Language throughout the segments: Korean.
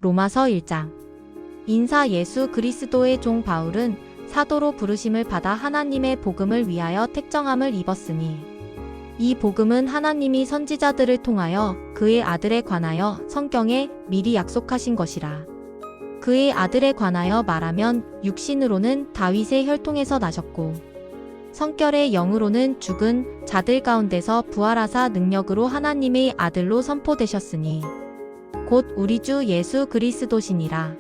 로마서 1장. 인사 예수 그리스도의 종 바울은 사도로 부르심을 받아 하나님의 복음을 위하여 택정함을 입었으니 이 복음은 하나님이 선지자들을 통하여 그의 아들에 관하여 성경에 미리 약속하신 것이라. 그의 아들에 관하여 말하면 육신으로는 다윗의 혈통에서 나셨고 성결의 영으로는 죽은 자들 가운데서 부활하사 능력으로 하나님의 아들로 선포되셨으니 곧 우리 주 예수 그리스도시니라.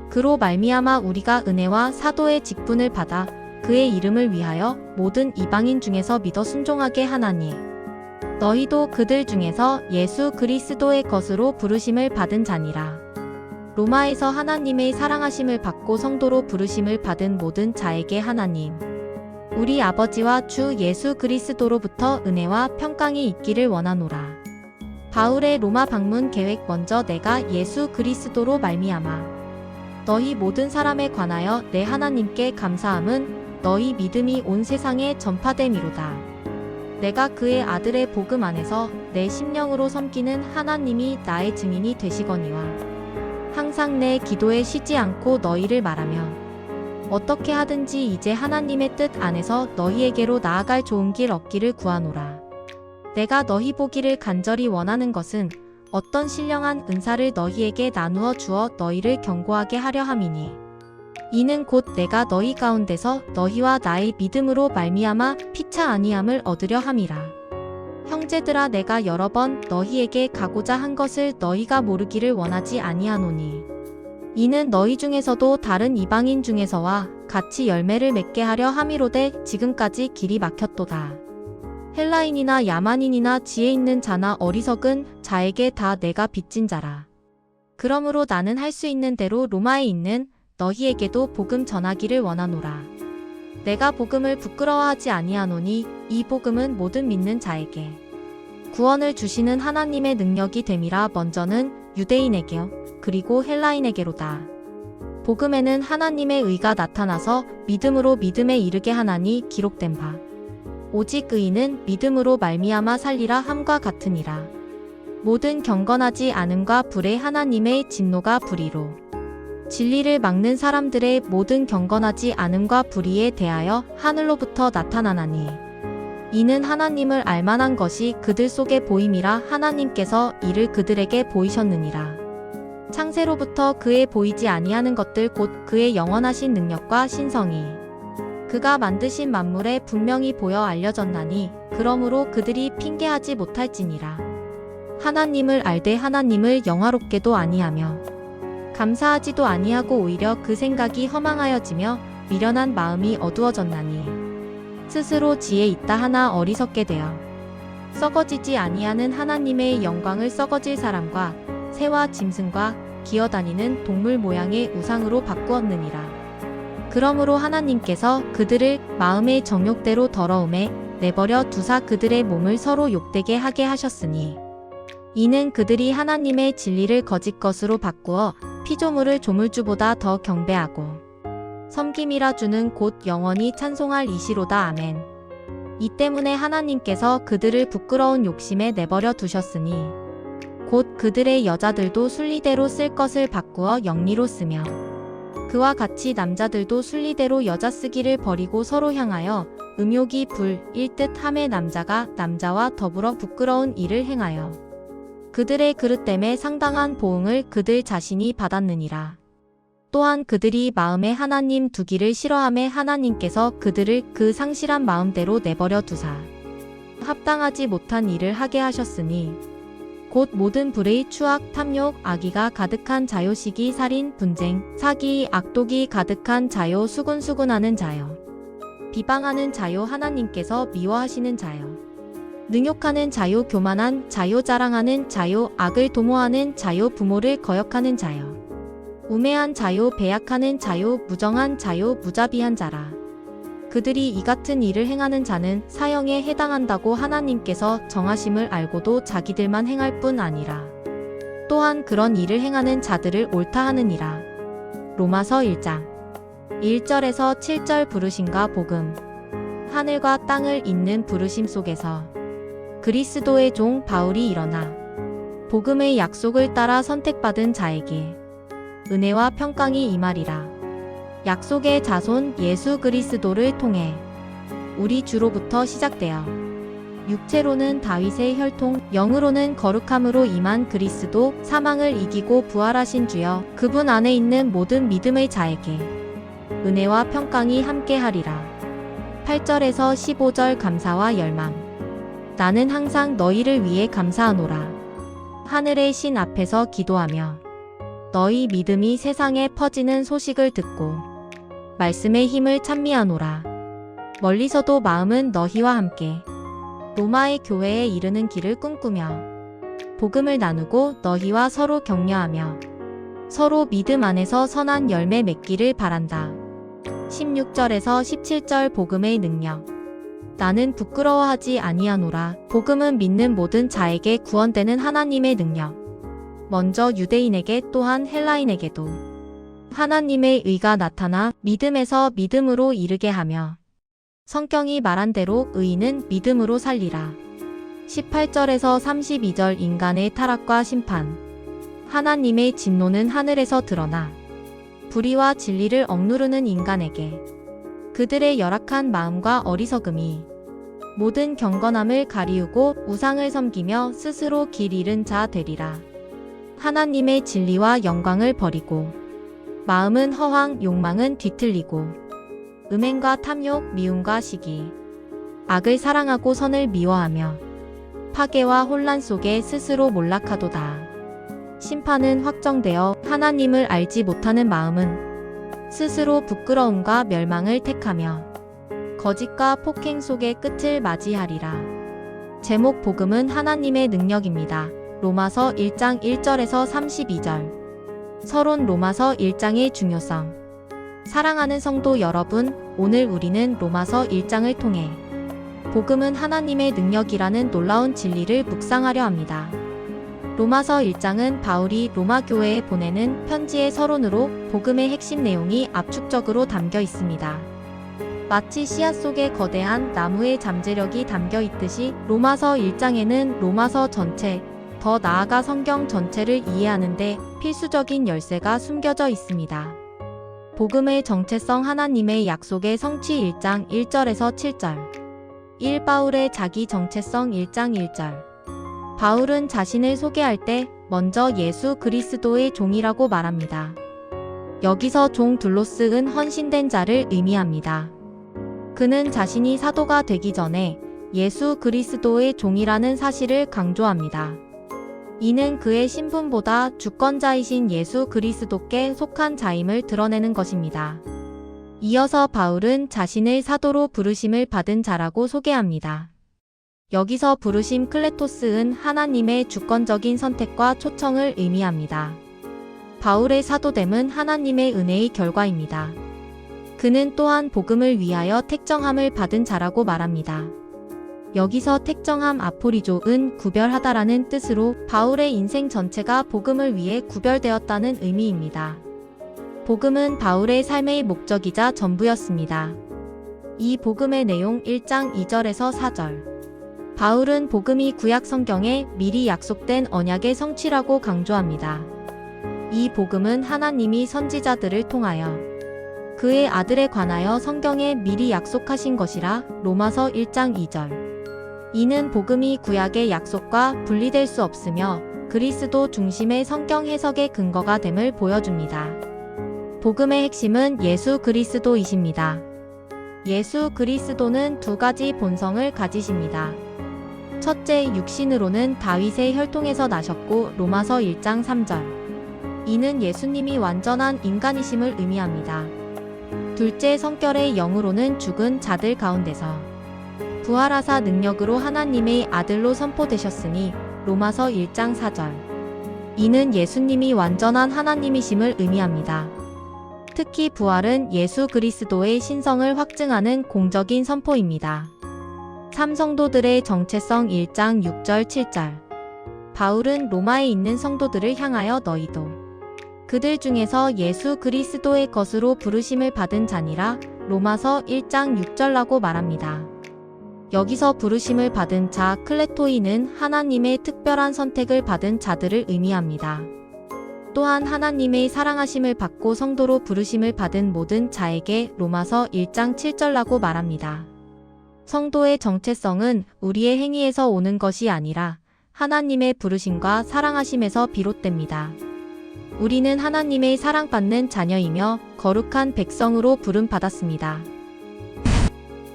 그로 말미암아 우리가 은혜와 사도의 직분을 받아 그의 이름을 위하여 모든 이방인 중에서 믿어 순종하게 하나니 너희도 그들 중에서 예수 그리스도의 것으로 부르심을 받은 자니라. 로마에서 하나님의 사랑하심을 받고 성도로 부르심을 받은 모든 자에게 하나님 우리 아버지와 주 예수 그리스도로부터 은혜와 평강이 있기를 원하노라. 바울의 로마 방문 계획. 먼저 내가 예수 그리스도로 말미암아 너희 모든 사람에 관하여 내 하나님께 감사함은 너희 믿음이 온 세상에 전파됨이로다. 내가 그의 아들의 복음 안에서 내 심령으로 섬기는 하나님이 나의 증인이 되시거니와 항상 내 기도에 쉬지 않고 너희를 말하며 어떻게 하든지 이제 하나님의 뜻 안에서 너희에게로 나아갈 좋은 길 얻기를 구하노라. 내가 너희 보기를 간절히 원하는 것은 어떤 신령한 은사를 너희에게 나누어 주어 너희를 견고하게 하려 함이니 이는 곧 내가 너희 가운데서 너희와 나의 믿음으로 말미암아 피차 아니함을 얻으려 함이라. 형제들아 내가 여러 번 너희에게 가고자 한 것을 너희가 모르기를 원하지 아니하노니 이는 너희 중에서도 다른 이방인 중에서와 같이 열매를 맺게 하려 함이로되 지금까지 길이 막혔도다. 헬라인이나 야만인이나 지혜 있는 자나 어리석은 자에게 다 내가 빚진 자라. 그러므로 나는 할 수 있는 대로 로마에 있는 너희에게도 복음 전하기를 원하노라. 내가 복음을 부끄러워하지 아니하노니 이 복음은 모든 믿는 자에게 구원을 주시는 하나님의 능력이 됨이라. 먼저는 유대인에게요 그리고 헬라인에게로다. 복음에는 하나님의 의가 나타나서 믿음으로 믿음에 이르게 하나니 기록된 바 오직 의인은 믿음으로 말미암아 살리라 함과 같으니라. 모든 경건하지 않음과 불의 하나님의 진노가 불의로 진리를 막는 사람들의 모든 경건하지 않음과 불의에 대하여 하늘로부터 나타나나니 이는 하나님을 알만한 것이 그들 속에 보임이라. 하나님께서 이를 그들에게 보이셨느니라. 창세로부터 그의 보이지 아니하는 것들 곧 그의 영원하신 능력과 신성이 그가 만드신 만물에 분명히 보여 알려졌나니 그러므로 그들이 핑계하지 못할지니라. 하나님을 알되 하나님을 영화롭게도 아니하며 감사하지도 아니하고 오히려 그 생각이 허망하여지며 미련한 마음이 어두워졌나니 스스로 지혜 있다 하나 어리석게 되어 썩어지지 아니하는 하나님의 영광을 썩어질 사람과 새와 짐승과 기어다니는 동물 모양의 우상으로 바꾸었느니라. 그러므로 하나님께서 그들을 마음의 정욕대로 더러움에 내버려 두사 그들의 몸을 서로 욕되게 하게 하셨으니 이는 그들이 하나님의 진리를 거짓 것으로 바꾸어 피조물을 조물주보다 더 경배하고 섬김이라. 주는 곧 영원히 찬송할 이시로다. 아멘. 이 때문에 하나님께서 그들을 부끄러운 욕심에 내버려 두셨으니 곧 그들의 여자들도 순리대로 쓸 것을 바꾸어 영리로 쓰며 그와 같이 남자들도 순리대로 여자 쓰기를 버리고 서로 향하여 음욕이 불일 듯 함에 남자가 남자와 더불어 부끄러운 일을 행하여 그들의 그릇됨에 상당한 보응을 그들 자신이 받았느니라. 또한 그들이 마음에 하나님 두기를 싫어하매 하나님께서 그들을 그 상실한 마음대로 내버려 두사 합당하지 못한 일을 하게 하셨으니 곧 모든 불의 추악 탐욕 악의가 가득한 자요 시기 살인 분쟁 사기 악독이 가득한 자요 수군수군하는 자요 비방하는 자요 하나님께서 미워하시는 자요 능욕하는 자요 교만한 자요 자랑하는 자요 악을 도모하는 자요 부모를 거역하는 자요 우매한 자요 배약하는 자요 무정한 자요 무자비한 자라. 그들이 이 같은 일을 행하는 자는 사형에 해당한다고 하나님께서 정하심을 알고도 자기들만 행할 뿐 아니라 또한 그런 일을 행하는 자들을 옳다 하느니라. 로마서 1장 1절에서 7절 부르심과 복음. 하늘과 땅을 잇는 부르심 속에서 그리스도의 종 바울이 일어나 복음의 약속을 따라 선택받은 자에게 은혜와 평강이 임하리라. 약속의 자손 예수 그리스도를 통해 우리 주로부터 시작되어 육체로는 다윗의 혈통, 영으로는 거룩함으로 임한 그리스도, 사망을 이기고 부활하신 주여, 그분 안에 있는 모든 믿음의 자에게 은혜와 평강이 함께하리라. 8절에서 15절 감사와 열망. 나는 항상 너희를 위해 감사하노라. 하늘의 신 앞에서 기도하며 너희 믿음이 세상에 퍼지는 소식을 듣고 말씀의 힘을 찬미하노라. 멀리서도 마음은 너희와 함께 로마의 교회에 이르는 길을 꿈꾸며 복음을 나누고 너희와 서로 격려하며 서로 믿음 안에서 선한 열매 맺기를 바란다. 16절에서 17절 복음의 능력. 나는 부끄러워하지 아니하노라. 복음은 믿는 모든 자에게 구원되는 하나님의 능력. 먼저 유대인에게 또한 헬라인에게도 하나님의 의가 나타나 믿음에서 믿음으로 이르게 하며 성경이 말한 대로 의인은 믿음으로 살리라. 18절에서 32절 인간의 타락과 심판. 하나님의 진노는 하늘에서 드러나 불의와 진리를 억누르는 인간에게 그들의 열악한 마음과 어리석음이 모든 경건함을 가리우고 우상을 섬기며 스스로 길 잃은 자 되리라. 하나님의 진리와 영광을 버리고 마음은 허황, 욕망은 뒤틀리고 음행과 탐욕, 미움과 시기, 악을 사랑하고 선을 미워하며 파괴와 혼란 속에 스스로 몰락하도다. 심판은 확정되어 하나님을 알지 못하는 마음은 스스로 부끄러움과 멸망을 택하며 거짓과 폭행 속의 끝을 맞이하리라. 제목 복음은 하나님의 능력입니다. 로마서 1장 1절에서 32절. 서론 로마서 1장의 중요성. 사랑하는 성도 여러분, 오늘 우리는 로마서 1장을 통해 복음은 하나님의 능력이라는 놀라운 진리를 묵상하려 합니다. 로마서 1장은 바울이 로마 교회에 보내는 편지의 서론으로 복음의 핵심 내용이 압축적으로 담겨 있습니다. 마치 씨앗 속에 거대한 나무의 잠재력이 담겨 있듯이 로마서 1장에는 로마서 전체, 더 나아가 성경 전체를 이해하는데 필수적인 열쇠가 숨겨져 있습니다. 복음의 정체성 하나님의 약속의 성취 1장 1절에서 7절. 1. 바울의 자기 정체성 1장 1절. 바울은 자신을 소개할 때 먼저 예수 그리스도의 종이라고 말합니다. 여기서 종 둘로스은 헌신된 자를 의미합니다. 그는 자신이 사도가 되기 전에 예수 그리스도의 종이라는 사실을 강조합니다. 이는 그의 신분보다 주권자이신 예수 그리스도께 속한 자임을 드러내는 것입니다. 이어서 바울은 자신을 사도로 부르심을 받은 자라고 소개합니다. 여기서 부르심 클레토스은 하나님의 주권적인 선택과 초청을 의미합니다. 바울의 사도됨은 하나님의 은혜의 결과입니다. 그는 또한 복음을 위하여 택정함을 받은 자라고 말합니다. 여기서 택정함 아포리조은 구별하다라는 뜻으로 바울의 인생 전체가 복음을 위해 구별되었다는 의미입니다. 복음은 바울의 삶의 목적이자 전부였습니다. 이 복음의 내용 1장 2절에서 4절. 바울은 복음이 구약 성경에 미리 약속된 언약의 성취라고 강조합니다. 이 복음은 하나님이 선지자들을 통하여 그의 아들에 관하여 성경에 미리 약속하신 것이라. 로마서 1장 2절. 이는 복음이 구약의 약속과 분리될 수 없으며 그리스도 중심의 성경 해석의 근거가 됨을 보여줍니다. 복음의 핵심은 예수 그리스도이십니다. 예수 그리스도는 두 가지 본성을 가지십니다. 첫째, 육신으로는 다윗의 혈통에서 나셨고 로마서 1장 3절. 이는 예수님이 완전한 인간이심을 의미합니다. 둘째, 성결의 영으로는 죽은 자들 가운데서 부활하사 능력으로 하나님의 아들로 선포되셨으니 로마서 1장 4절. 이는 예수님이 완전한 하나님이심을 의미합니다. 특히 부활은 예수 그리스도의 신성을 확증하는 공적인 선포입니다. 3. 성도들의 정체성 1장 6절 7절. 바울은 로마에 있는 성도들을 향하여 너희도 그들 중에서 예수 그리스도의 것으로 부르심을 받은 자니라. 로마서 1장 6절라고 말합니다. 여기서 부르심을 받은 자 클레토이는 하나님의 특별한 선택을 받은 자들을 의미합니다. 또한 하나님의 사랑하심을 받고 성도로 부르심을 받은 모든 자에게 로마서 1장 7절라고 말합니다. 성도의 정체성은 우리의 행위에서 오는 것이 아니라 하나님의 부르심과 사랑하심에서 비롯됩니다. 우리는 하나님의 사랑받는 자녀이며 거룩한 백성으로 부름받았습니다.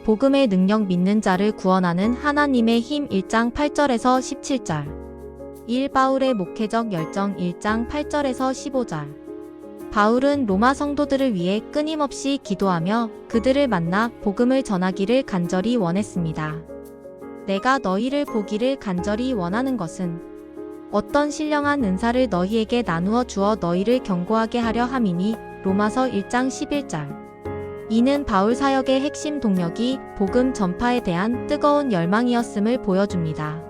복음의 능력 믿는 자를 구원하는 하나님의 힘 1장 8절에서 17절 1. 바울의 목회적 열정 1장 8절에서 15절 바울은 로마 성도들을 위해 끊임없이 기도하며 그들을 만나 복음을 전하기를 간절히 원했습니다. 내가 너희를 보기를 간절히 원하는 것은 어떤 신령한 은사를 너희에게 나누어 주어 너희를 경고하게 하려 함이니 로마서 1장 11절 이는 바울 사역의 핵심 동력이 복음 전파에 대한 뜨거운 열망이었음을 보여줍니다.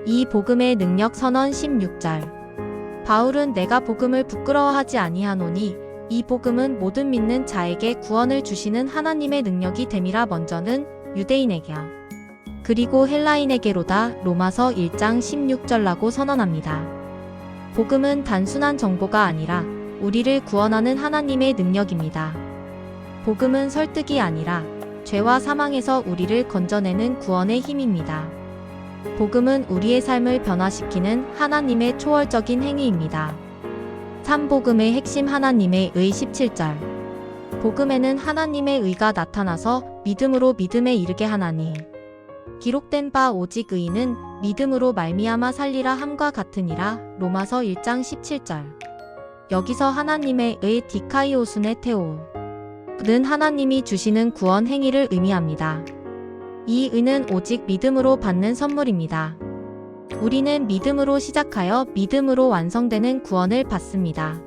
이 복음의 능력 선언 16절 바울은 내가 복음을 부끄러워하지 아니하노니 이 복음은 모든 믿는 자에게 구원을 주시는 하나님의 능력이 됨이라 먼저는 유대인에게 그리고 헬라인에게로다 로마서 1장 16절라고 선언합니다. 복음은 단순한 정보가 아니라 우리를 구원하는 하나님의 능력입니다. 복음은 설득이 아니라 죄와 사망에서 우리를 건져내는 구원의 힘입니다. 복음은 우리의 삶을 변화시키는 하나님의 초월적인 행위입니다. 3. 복음의 핵심 하나님의 의 17절 복음에는 하나님의 의가 나타나서 믿음으로 믿음에 이르게 하나니 기록된 바 오직 의인은 믿음으로 말미암아 살리라 함과 같으니라 로마서 1장 17절 여기서 하나님의 의 디카이오순의 테오는 하나님이 주시는 구원 행위를 의미합니다. 이 의는 오직 믿음으로 받는 선물입니다. 우리는 믿음으로 시작하여 믿음으로 완성되는 구원을 받습니다.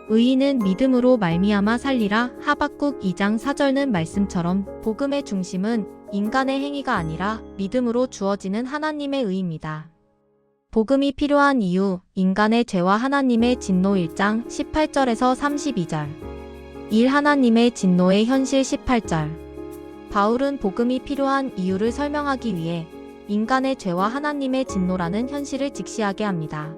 의인은 믿음으로 말미암아 살리라 하박국 2장 4절는 말씀처럼 복음의 중심은 인간의 행위가 아니라 믿음으로 주어지는 하나님의 의입니다. 복음이 필요한 이유 인간의 죄와 하나님의 진노 1장 18절에서 32절 1. 하나님의 진노의 현실 18절 바울은 복음이 필요한 이유를 설명하기 위해 인간의 죄와 하나님의 진노라는 현실을 직시하게 합니다.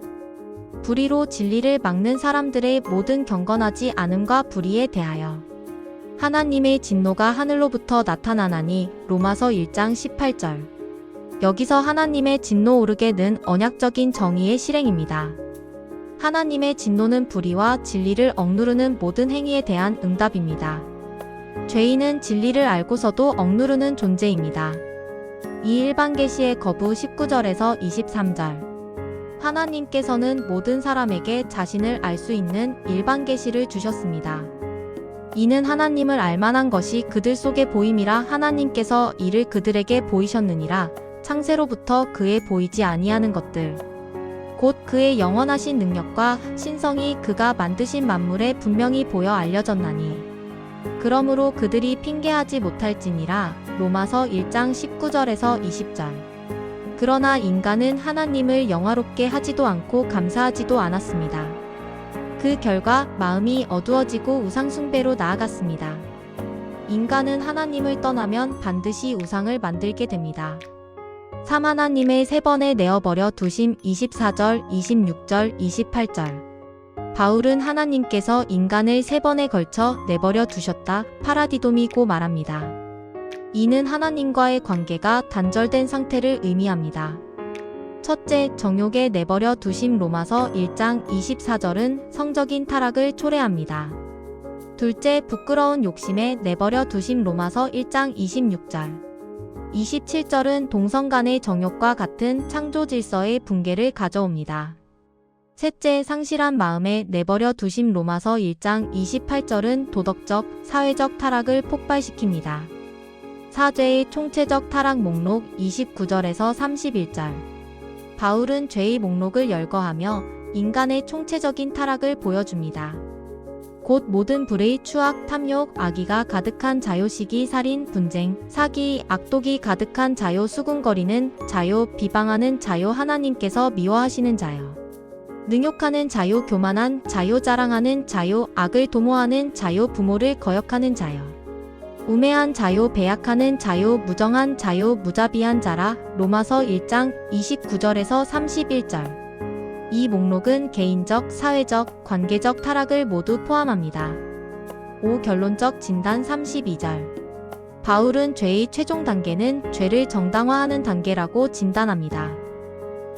불의로 진리를 막는 사람들의 모든 경건하지 않음과 불의에 대하여 하나님의 진노가 하늘로부터 나타나나니 로마서 1장 18절 여기서 하나님의 진노 오르게 는 언약적인 정의의 실행입니다. 하나님의 진노는 불의와 진리를 억누르는 모든 행위에 대한 응답입니다. 죄인은 진리를 알고서도 억누르는 존재입니다. 이 일반 계시의 거부 19절에서 23절 하나님께서는 모든 사람에게 자신을 알 수 있는 일반 계시를 주셨습니다. 이는 하나님을 알만한 것이 그들 속에 보임이라 하나님께서 이를 그들에게 보이셨느니라 창세로부터 그의 보이지 아니하는 것들 곧 그의 영원하신 능력과 신성이 그가 만드신 만물에 분명히 보여 알려졌나니 그러므로 그들이 핑계하지 못할지니라 로마서 1장 19절에서 20절 그러나 인간은 하나님을 영화롭게 하지도 않고 감사하지도 않았습니다. 그 결과 마음이 어두워지고 우상숭배로 나아갔습니다. 인간은 하나님을 떠나면 반드시 우상을 만들게 됩니다. 3. 하나님의 세 번에 내어버려 두심 24절, 26절, 28절 바울은 하나님께서 인간을 세 번에 걸쳐 내버려 두셨다 파라디돔이고 말합니다. 이는 하나님과의 관계가 단절된 상태를 의미합니다. 첫째, 정욕에 내버려 두심 로마서 1장 24절은 성적인 타락을 초래합니다. 둘째, 부끄러운 욕심에 내버려 두심 로마서 1장 26절 27절은 동성 간의 정욕과 같은 창조 질서의 붕괴를 가져옵니다. 셋째, 상실한 마음에 내버려 두심 로마서 1장 28절은 도덕적, 사회적 타락을 폭발시킵니다. 사죄의 총체적 타락 목록 29절에서 31절 바울은 죄의 목록을 열거하며 인간의 총체적인 타락을 보여줍니다. 곧 모든 불의, 추악, 탐욕, 악의가 가득한 자요, 시기, 살인, 분쟁, 사기, 악독이 가득한 자요, 수군거리는 자요, 비방하는 자요, 하나님께서 미워하시는 자요, 능욕하는 자요, 교만한 자요, 자랑하는 자요, 악을 도모하는 자요, 부모를 거역하는 자요, 우매한 자요, 배약하는 자요, 무정한 자요, 무자비한 자라 로마서 1장 29절에서 31절 이 목록은 개인적, 사회적, 관계적 타락을 모두 포함합니다. 5. 결론적 진단 32절. 바울은 죄의 최종 단계는 죄를 정당화하는 단계라고 진단합니다.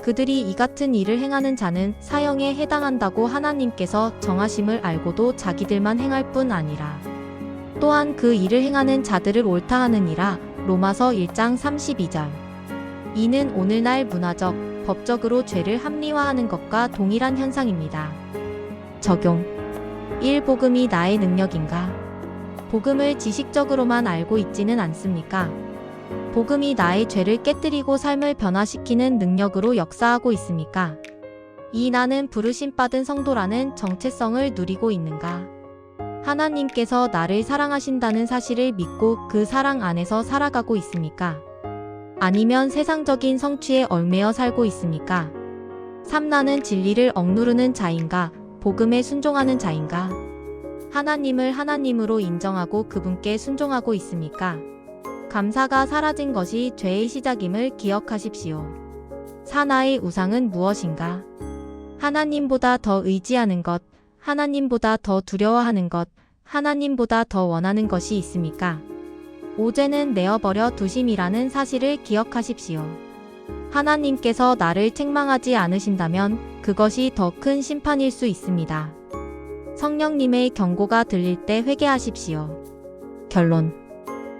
그들이 이 같은 일을 행하는 자는 사형에 해당한다고 하나님께서 정하심을 알고도 자기들만 행할 뿐 아니라 또한 그 일을 행하는 자들을 옳다 하느니라. 로마서 1장 32절. 이는 오늘날 문화적, 법적으로 죄를 합리화하는 것과 동일한 현상입니다. 적용. 1. 복음이 나의 능력인가? 복음을 지식적으로만 알고 있지는 않습니까? 복음이 나의 죄를 깨뜨리고 삶을 변화시키는 능력으로 역사하고 있습니까? 2. 나는 부르심받은 성도라는 정체성을 누리고 있는가? 하나님께서 나를 사랑하신다는 사실을 믿고 그 사랑 안에서 살아가고 있습니까? 아니면 세상적인 성취에 얽매여 살고 있습니까? 3. 나는 진리를 억누르는 자인가? 복음에 순종하는 자인가? 하나님을 하나님으로 인정하고 그분께 순종하고 있습니까? 감사가 사라진 것이 죄의 시작임을 기억하십시오. 4. 나의 우상은 무엇인가? 하나님보다 더 의지하는 것, 하나님보다 더 두려워하는 것, 하나님보다 더 원하는 것이 있습니까? 5. 죄는 내어버려 두심이라는 사실을 기억하십시오. 하나님께서 나를 책망하지 않으신다면 그것이 더 큰 심판일 수 있습니다. 성령님의 경고가 들릴 때 회개하십시오. 결론.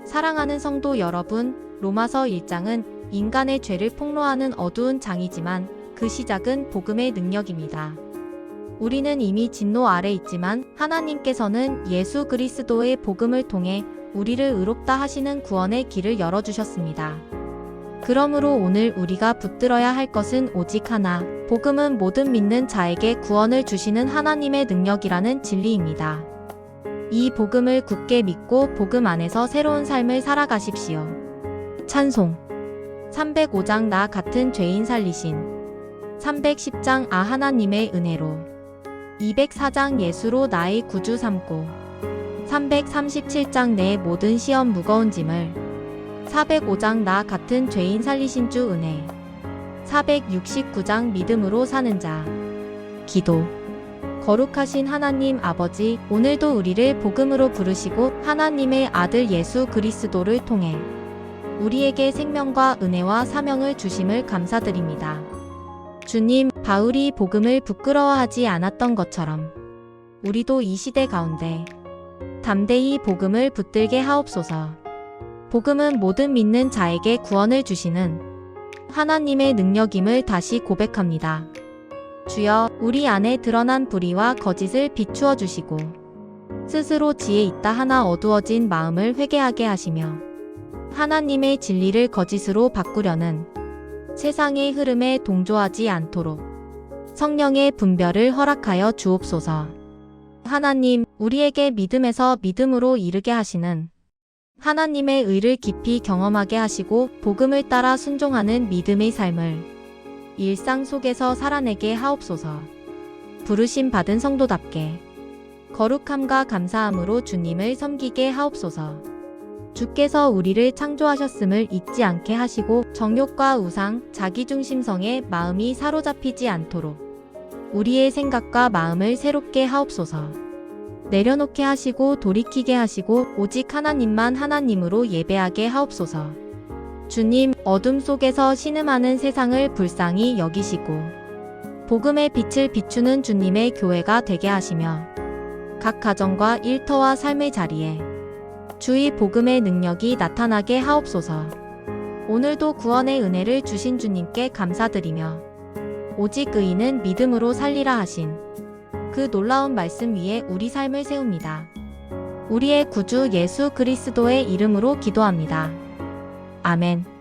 사랑하는 성도 여러분, 로마서 1장은 인간의 죄를 폭로하는 어두운 장이지만 그 시작은 복음의 능력입니다. 우리는 이미 진노 아래 있지만 하나님께서는 예수 그리스도의 복음을 통해 우리를 의롭다 하시는 구원의 길을 열어주셨습니다. 그러므로 오늘 우리가 붙들어야 할 것은 오직 하나, 복음은 모든 믿는 자에게 구원을 주시는 하나님의 능력이라는 진리입니다. 이 복음을 굳게 믿고 복음 안에서 새로운 삶을 살아가십시오. 찬송. 305장 나 같은 죄인 살리신. 310장 아 하나님의 은혜로. 204장 예수로 나의 구주 삼고. 337장 내 모든 시험 무거운 짐을. 405장 나 같은 죄인 살리신 주 은혜. 469장 믿음으로 사는 자. 기도. 거룩하신 하나님 아버지, 오늘도 우리를 복음으로 부르시고 하나님의 아들 예수 그리스도를 통해 우리에게 생명과 은혜와 사명을 주심을 감사드립니다. 주님, 바울이 복음을 부끄러워하지 않았던 것처럼 우리도 이 시대 가운데 담대히 복음을 붙들게 하옵소서. 복음은 모든 믿는 자에게 구원을 주시는 하나님의 능력임을 다시 고백합니다. 주여, 우리 안에 드러난 불의와 거짓을 비추어 주시고 스스로 지혜 있다 하나 어두워진 마음을 회개하게 하시며 하나님의 진리를 거짓으로 바꾸려는 세상의 흐름에 동조하지 않도록 성령의 분별을 허락하여 주옵소서. 하나님, 우리에게 믿음에서 믿음으로 이르게 하시는 하나님의 의를 깊이 경험하게 하시고 복음을 따라 순종하는 믿음의 삶을 일상 속에서 살아내게 하옵소서. 부르심 받은 성도답게 거룩함과 감사함으로 주님을 섬기게 하옵소서. 주께서 우리를 창조하셨음을 잊지 않게 하시고 정욕과 우상, 자기중심성에 마음이 사로잡히지 않도록 우리의 생각과 마음을 새롭게 하옵소서. 내려놓게 하시고 돌이키게 하시고 오직 하나님만 하나님으로 예배하게 하옵소서. 주님, 어둠 속에서 신음하는 세상을 불쌍히 여기시고 복음의 빛을 비추는 주님의 교회가 되게 하시며 각 가정과 일터와 삶의 자리에 주의 복음의 능력이 나타나게 하옵소서. 오늘도 구원의 은혜를 주신 주님께 감사드리며 오직 의인은 믿음으로 살리라 하신 그 놀라운 말씀 위에 우리 삶을 세웁니다. 우리의 구주 예수 그리스도의 이름으로 기도합니다. 아멘.